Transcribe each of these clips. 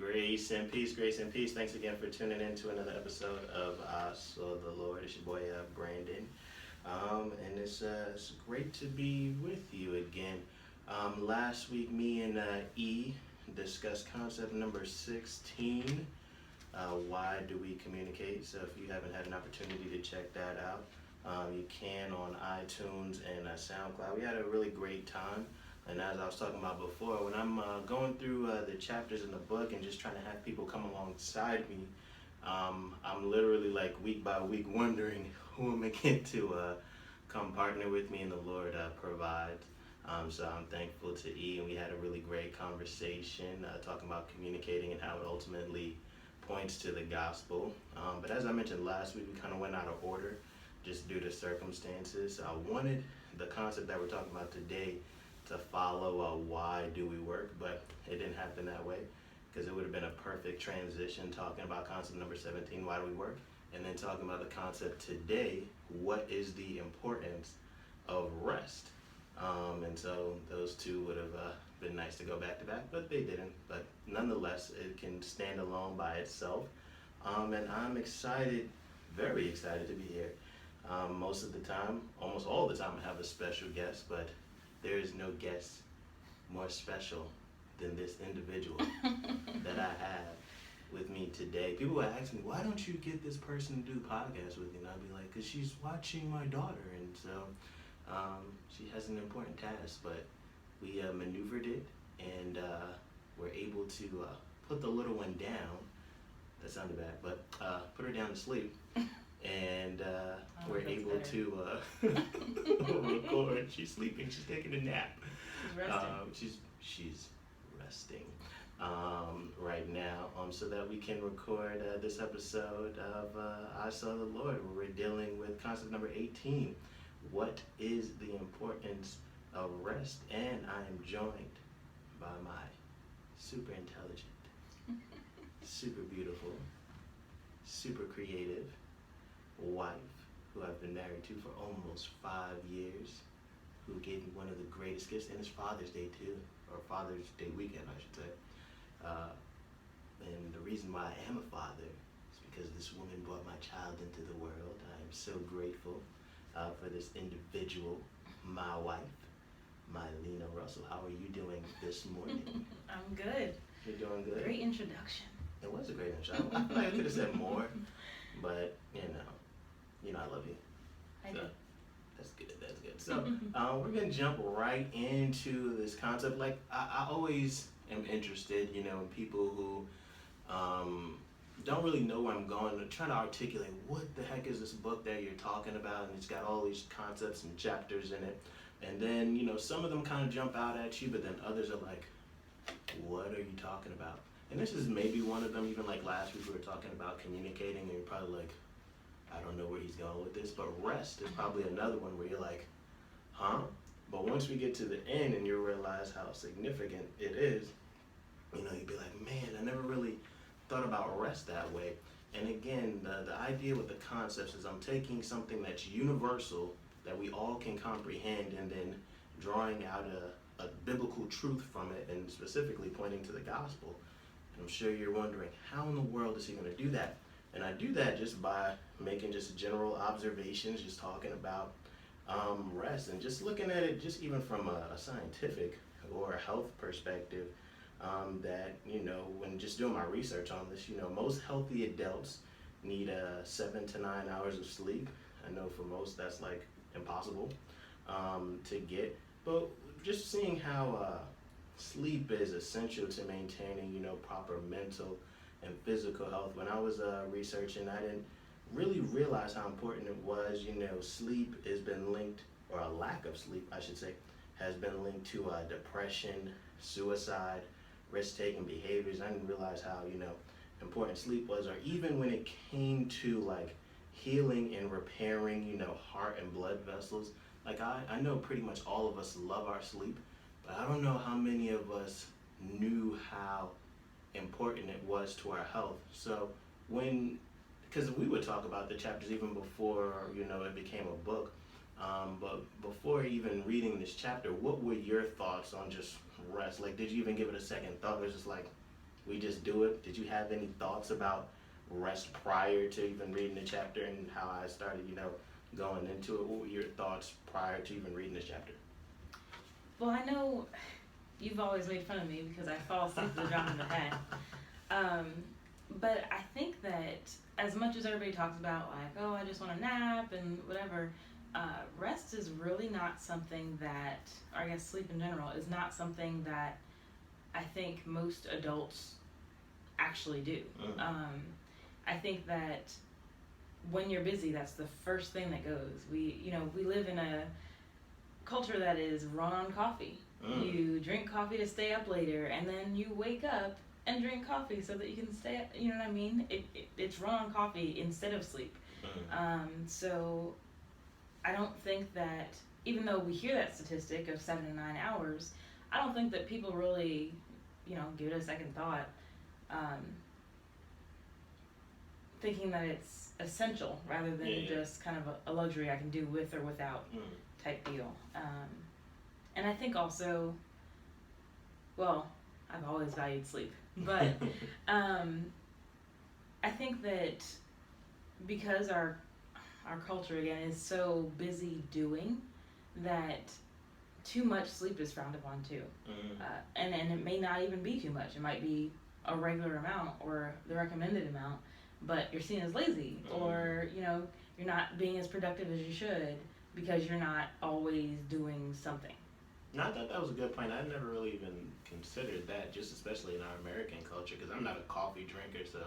Grace and peace. Thanks again for tuning in to another episode of I Saw the Lord. It's your boy Brandon, and it's great to be with you again. Last week, me and E discussed concept number 16. Why do we communicate? So if you haven't had an opportunity to check that out, you can on iTunes and SoundCloud. We had a really great time. And as I was talking about before, when I'm going through the chapters in the book and just trying to have people come alongside me, I'm literally like week by week wondering who am I going to come partner with me, and the Lord provides. So I'm thankful to E, and we had a really great conversation talking about communicating and how it ultimately points to the gospel. But as I mentioned last week, we kind of went out of order just due to circumstances. I wanted the concept that we're talking about today to follow why do we work, but it didn't happen that way, because it would have been a perfect transition talking about concept number 17, why do we work, and then talking about the concept today, what is the importance of rest. And so those two would have been nice to go back to back, but they didn't. But nonetheless, it can stand alone by itself. And I'm excited, very excited to be here. Most of the time, almost all the time, I have a special guest, but there is no guest more special than this individual that I have with me today. People would ask me, why don't you get this person to do the podcast with you? And I'd be like, because she's watching my daughter. And so she has an important task, but we maneuvered it, and we're able to put the little one down. That sounded bad, but put her down to sleep. And we're able to record. She's sleeping. She's taking a nap. She's resting. She's resting right now, so that we can record this episode of I Saw the Lord, where we're dealing with concept number 18. What is the importance of rest? And I am joined by my super intelligent, super beautiful, super creative wife, who I've been married to for almost 5 years, who gave me one of the greatest gifts, and it's Father's Day too, or Father's Day weekend, I should say. And the reason why I am a father is because this woman brought my child into the world. I am so grateful for this individual, my wife, Mylena Russell. How are you doing this morning? I'm good. You're doing good? Great introduction. It was a great introduction. I feel like I could have said more, but I love you. I do. That's good. So we're gonna jump right into this concept. Like I always am interested, in people who don't really know where I'm going. I'm trying to articulate what the heck is this book that you're talking about, and it's got all these concepts and chapters in it. And then some of them kind of jump out at you, but then others are like, what are you talking about? And this is maybe one of them. Even like last week we were talking about communicating, and you're probably like, I don't know where he's going with this. But rest is probably another one where you're like, huh? But once we get to the end and you realize how significant it is, you'd be like, man, I never really thought about rest that way. And again, the idea with the concepts is I'm taking something that's universal that we all can comprehend, and then drawing out a biblical truth from it, and specifically pointing to the gospel. And I'm sure you're wondering, how in the world is he going to do that? And I do that just by making just general observations, just talking about rest, and just looking at it just even from a scientific or a health perspective, that, when just doing my research on this, most healthy adults need 7 to 9 hours of sleep. I know for most that's like impossible to get, but just seeing how sleep is essential to maintaining, proper mental and physical health. When I was researching, I didn't really realize how important it was. Sleep has been linked, or a lack of sleep, I should say, has been linked to depression, suicide, risk-taking behaviors. I didn't realize how, important sleep was, or even when it came to like healing and repairing, heart and blood vessels. Like I know pretty much all of us love our sleep, but I don't know how many of us knew how important it was to our health. So because we would talk about the chapters even before, it became a book, but before even reading this chapter, what were your thoughts on just rest? Like, did you even give it a second thought? It was just like, we just do it. Did you have any thoughts about rest prior to even reading the chapter and how I started, going into it? What were your thoughts prior to even reading this chapter? Well, I know you've always made fun of me because I fall asleep with a drop in the head. But I think that as much as everybody talks about like, oh, I just want a nap and whatever, rest is really not something that, or I guess sleep in general, is not something that I think most adults actually do. I think that when you're busy, that's the first thing that goes. We live in a culture that is run on coffee. You drink coffee to stay up later, and then you wake up and drink coffee so that you can stay up, you know what I mean? It's run on coffee instead of sleep. So I don't think that, even though we hear that statistic of 7 to 9 hours, I don't think that people really, give it a second thought, thinking that it's essential rather than just kind of a luxury I can do with or without type deal. And I think also, well, I've always valued sleep, but I think that because our culture again is so busy doing that, too much sleep is frowned upon too. And it may not even be too much. It might be a regular amount or the recommended amount, but you're seen as lazy, or you're not being as productive as you should because you're not always doing something. No, I thought that was a good point. I never really even considered that, just especially in our American culture, because I'm not a coffee drinker, so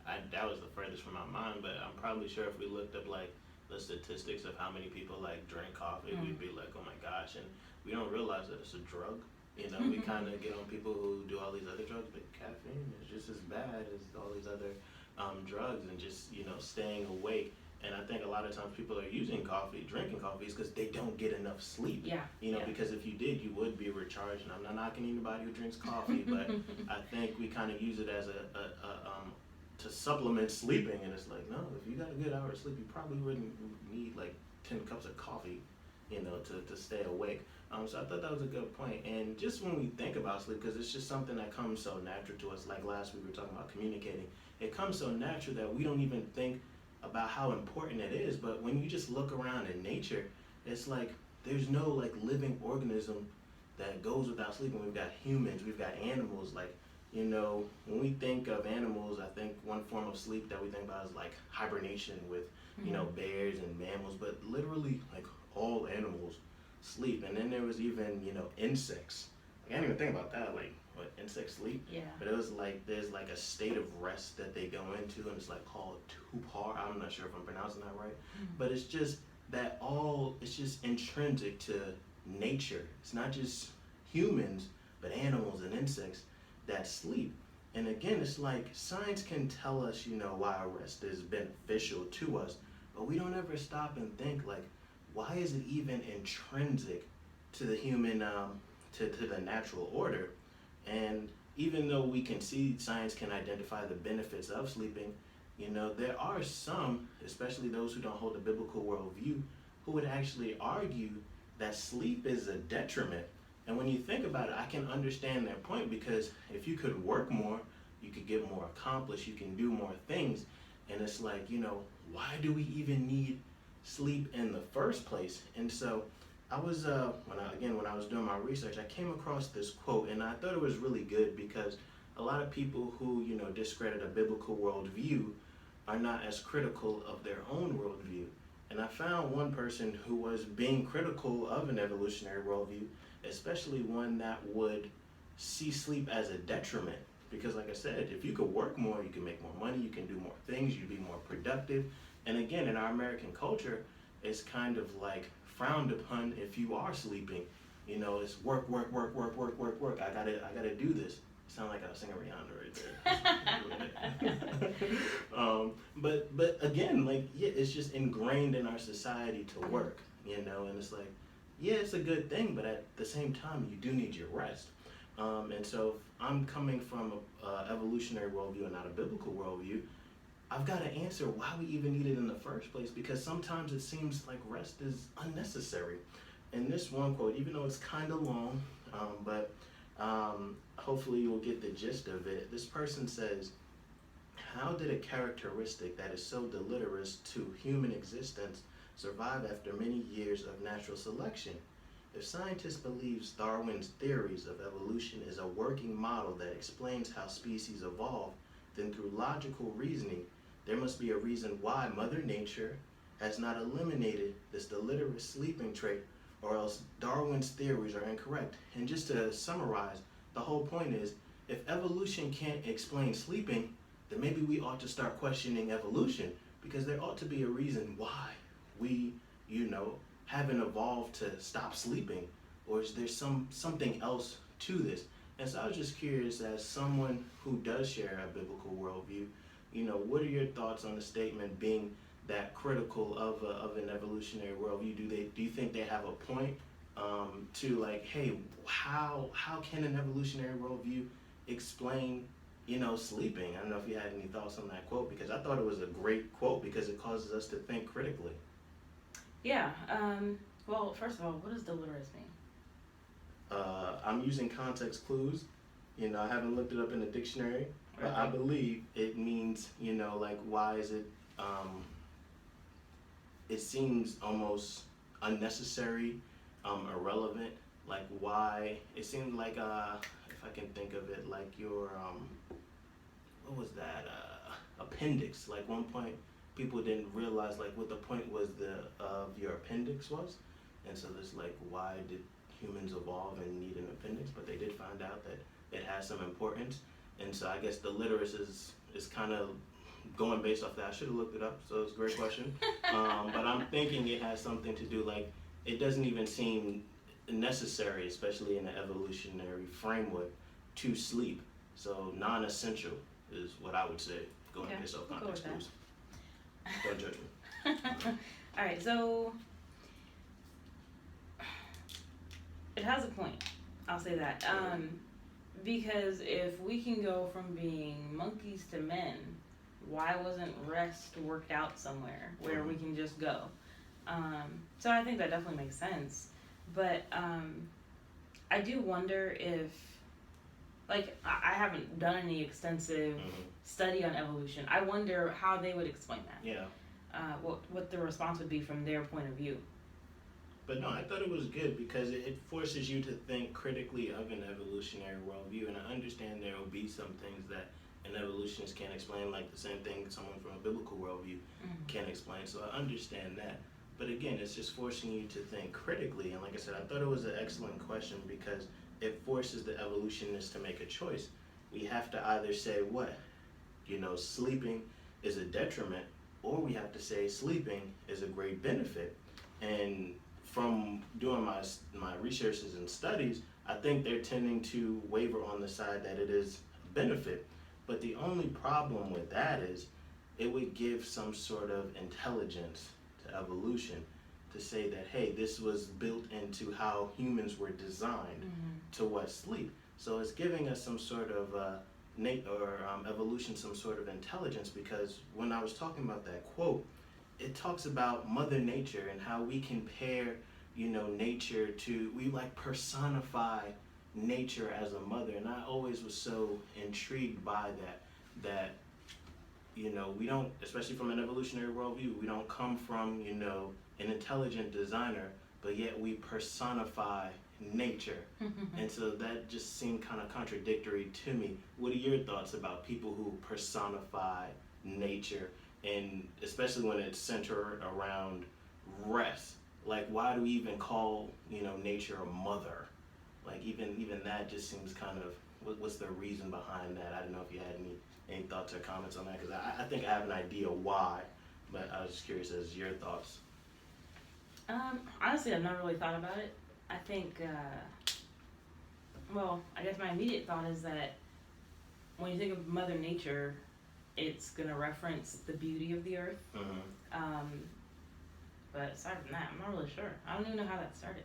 that was the furthest from my mind. But I'm probably sure if we looked up like the statistics of how many people like drink coffee, we'd be like, oh my gosh, and we don't realize that it's a drug. We kind of get on people who do all these other drugs, but caffeine is just as bad as all these other drugs, and just staying awake. And I think a lot of times people are drinking coffees because they don't get enough sleep. Because if you did, you would be recharged. And I'm not knocking anybody who drinks coffee, but I think we kind of use it as to supplement sleeping. And it's like, no, if you got a good hour of sleep, you probably wouldn't need like 10 cups of coffee, to stay awake. So I thought that was a good point. And just when we think about sleep, because it's just something that comes so natural to us, like last week we were talking about communicating, it comes so natural that we don't even think about how important it is. But when you just look around in nature, it's like there's no like living organism that goes without sleeping. We've got humans, we've got animals. Like, when we think of animals, I think one form of sleep that we think about is like hibernation with bears and mammals, but literally like all animals sleep. And then there was even insects. I can't even think about that, like what insects sleep. But it was like there's like a state of rest that they go into, and it's like called tupar. I'm not sure if I'm pronouncing that right, but it's just that it's just intrinsic to nature. It's not just humans, but animals and insects that sleep. And again, it's like science can tell us, why rest is beneficial to us, but we don't ever stop and think like, why is it even intrinsic to the human, to the natural order? And even though we can see science can identify the benefits of sleeping, there are some, especially those who don't hold a biblical worldview, who would actually argue that sleep is a detriment. And when you think about it, I can understand their point, because if you could work more, you could get more accomplished, you can do more things. And it's like, why do we even need sleep in the first place? And so I was when I was doing my research, I came across this quote, and I thought it was really good, because a lot of people who discredit a biblical worldview are not as critical of their own worldview. And I found one person who was being critical of an evolutionary worldview, especially one that would see sleep as a detriment. Because like I said, if you could work more, you can make more money, you can do more things, you'd be more productive. And again, in our American culture, it's kind of like frowned upon if you are sleeping. It's work. I gotta do this. Sound like I was singing Rihanna right there. But again, like, it's just ingrained in our society to work, and it's like, it's a good thing, but at the same time, you do need your rest. And so if I'm coming from a evolutionary worldview and not a biblical worldview, I've got to answer why we even need it in the first place, because sometimes it seems like rest is unnecessary. And this one quote, even though it's kind of long, but Hopefully you will get the gist of it. This person says, how did a characteristic that is so deleterious to human existence survive after many years of natural selection? If scientists believe Darwin's theories of evolution is a working model that explains how species evolve, then through logical reasoning, there must be a reason why Mother Nature has not eliminated this deleterious sleeping trait, or else Darwin's theories are incorrect. And just to summarize, the whole point is, if evolution can't explain sleeping, then maybe we ought to start questioning evolution, because there ought to be a reason why we, haven't evolved to stop sleeping, or is there something else to this? And so I was just curious, as someone who does share a biblical worldview, what are your thoughts on the statement being that critical of an evolutionary worldview? Do you think they have a point to like, hey, how can an evolutionary worldview explain sleeping? I don't know if you had any thoughts on that quote, because I thought it was a great quote because it causes us to think critically. Yeah. Well, first of all, what does deleterious mean? I'm using context clues. I haven't looked it up in the dictionary, but I believe it means, like, why is it, it seems almost unnecessary, irrelevant. Like, why, it seemed like, if I can think of it, like your, what was that, appendix. Like, one point, people didn't realize, like, what the point was of your appendix was. And so there's like, why did humans evolve and need an appendix? But they did find out that it has some importance. And so I guess deleterious is kind of going based off that. I should have looked it up, so it's a great question. But I'm thinking it has something to do, like, it doesn't even seem necessary, especially in an evolutionary framework, to sleep. So non-essential is what I would say, going based off context clues. Don't judge me. All right, so it has a point. I'll say that. Because if we can go from being monkeys to men, why wasn't rest worked out somewhere where we can just go? So I think that definitely makes sense. But I do wonder if, like, I haven't done any extensive study on evolution. I wonder how they would explain that. Yeah. What the response would be from their point of view. But no, I thought it was good because it forces you to think critically of an evolutionary worldview. And I understand there will be some things that an evolutionist can't explain, like the same thing someone from a biblical worldview can't explain. So I understand that. But again, it's just forcing you to think critically. And like I said, I thought it was an excellent question because it forces the evolutionist to make a choice. We have to either say what? Sleeping is a detriment, or we have to say sleeping is a great benefit. And from doing my researches and studies, I think they're tending to waver on the side that it is a benefit. But the only problem with that is it would give some sort of intelligence to evolution to say that, hey, this was built into how humans were designed to sleep. So it's giving us some sort of evolution, some sort of intelligence, because when I was talking about that quote, it talks about Mother Nature and how we compare, nature to, we like personify nature as a mother. And I always was so intrigued by that, we don't, especially from an evolutionary worldview, we don't come from, an intelligent designer, but yet we personify nature. And so that just seemed kind of contradictory to me. What are your thoughts about people who personify nature, and especially when it's centered around rest? Like, why do we even call, nature a mother? Like, even that just seems kind of, what's the reason behind that? I don't know if you had any thoughts or comments on that, because I think I have an idea why, but I was just curious as your thoughts. Honestly, I've never really thought about it. I think, I guess my immediate thought is that when you think of Mother Nature, it's going to reference the beauty of the earth. But aside from that, I'm not really sure. I don't even know how that started.